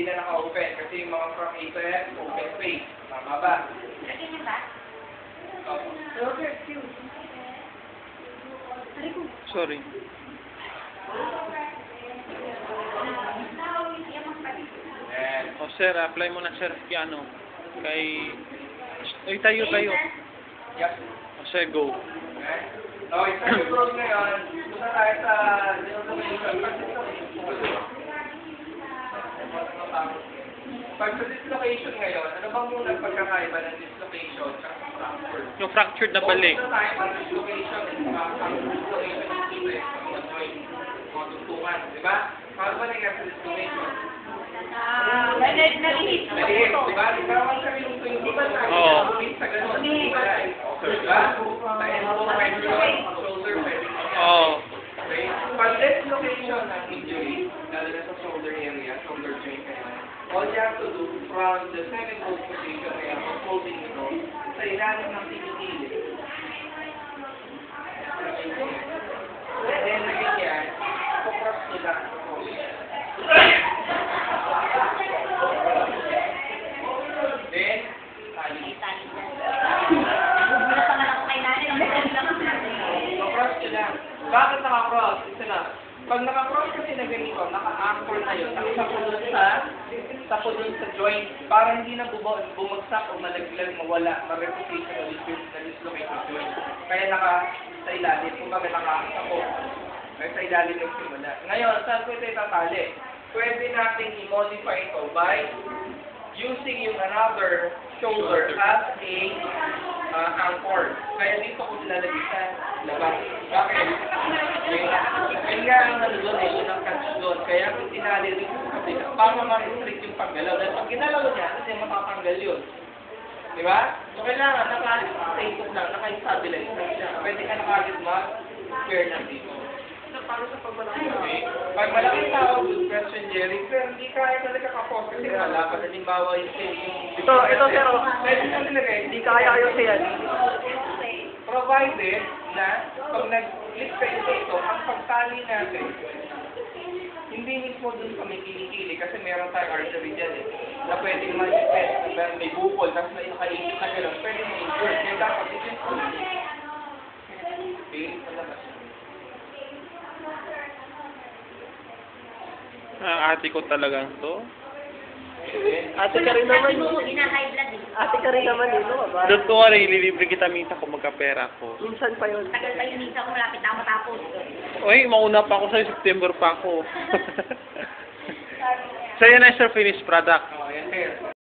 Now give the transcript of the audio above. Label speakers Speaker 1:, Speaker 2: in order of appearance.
Speaker 1: hindi na naka-open kasi yung mga from A to F, open space. Tama ba?
Speaker 2: Lagyan niya ba?
Speaker 1: Okay, excuse.
Speaker 3: Sorry.
Speaker 1: Yan.
Speaker 3: O sir, apply mo na sir kay ano. Kay... Ay, tayo.
Speaker 1: Yes.
Speaker 3: O sir, go.
Speaker 1: Okay. Okay, sa control ngayon, punta tayo sa dislocation. Pag sa dislocation ngayon, ano bang muna pagkakaiba ng dislocation at fracture?
Speaker 3: Yung fractured na balik.
Speaker 1: Punta tayo sa dislocation and dislocation is mga joint, mga tuntungan, di ba? Paano ba nangyari sa dislocation?
Speaker 2: Nalihit.
Speaker 1: Maliit, di ba? Di ba naman kami nung tuntukan tayo?
Speaker 3: Oo.
Speaker 1: Sa ganun, di ba? Di ba? Sa elbow, shoulder,
Speaker 3: Oo.
Speaker 1: okay? Pag dislocation ng injury, lalo na sa shoulder area, shoulder joint, all you have to do from the second position, kaya holding ito, sa ilalim ng tigitigil. And then, again yan, focus nila. Then, tali. Naka-cross ka lang. Bakit naka-cross? Isa na. Pag naka-cross kasi na ganito, naka-anchor na yun. Nakasapulod sa joint para hindi na bumagsak o malaglag, mawala, ma-reputation o na-dislocate yung joint. Kaya sa ilalim, kumbaga naka-sakop. Kaya sa ilalim yung simula. Ngayon, saan ko ito itatali? Pwede natin i-modify ito by using yung another shoulder as a anchor. Kaya dito ko nilalagay sa labas. Bakit? Kaya nga ang ano doon yun ang catch doon. Kaya kung tinali rin sa kabila, para ma-restrict yung paggalaw. Dahil pag ginalaw niya, kasi matatanggal yun. Di ba? So kailangan naka-stable lang, naka-stabilize lang siya. Pwede ka nakagad mag-square lang dito. Para sa pagmalaki. Okay. Pag malaki tao, good question, Jerry. Pero hindi kaya talaga ka-focus kasi wala. Pag halimbawa yung
Speaker 4: Ito, sir.
Speaker 1: pwede na talaga,
Speaker 4: Hindi kaya ayos yan.
Speaker 1: provided na pag nag-click kayo dito, ang pagtali natin, hindi mismo dun sa may kilikili kasi meron tayong artery dyan na pwedeng ma-effect, na may bukol, tapos may nakaisip na gano'n, pwede ma-insure. Kaya dapat ito yung okay, palabas.
Speaker 3: Ate ko talagang to.
Speaker 4: Ate ka rin naman.
Speaker 2: High blood eh.
Speaker 4: Ate ka rin naman dito, ba?
Speaker 3: Doon ko nga rin, ililibre kita minta ko magkapera ko.
Speaker 4: Minsan pa yun.
Speaker 2: Tagal pa yun minsan kung malapit na ako matapos.
Speaker 3: Uy, mauna pa ako sa September pa ako. So yan na sir, finished product.
Speaker 1: Oh, yan, sir.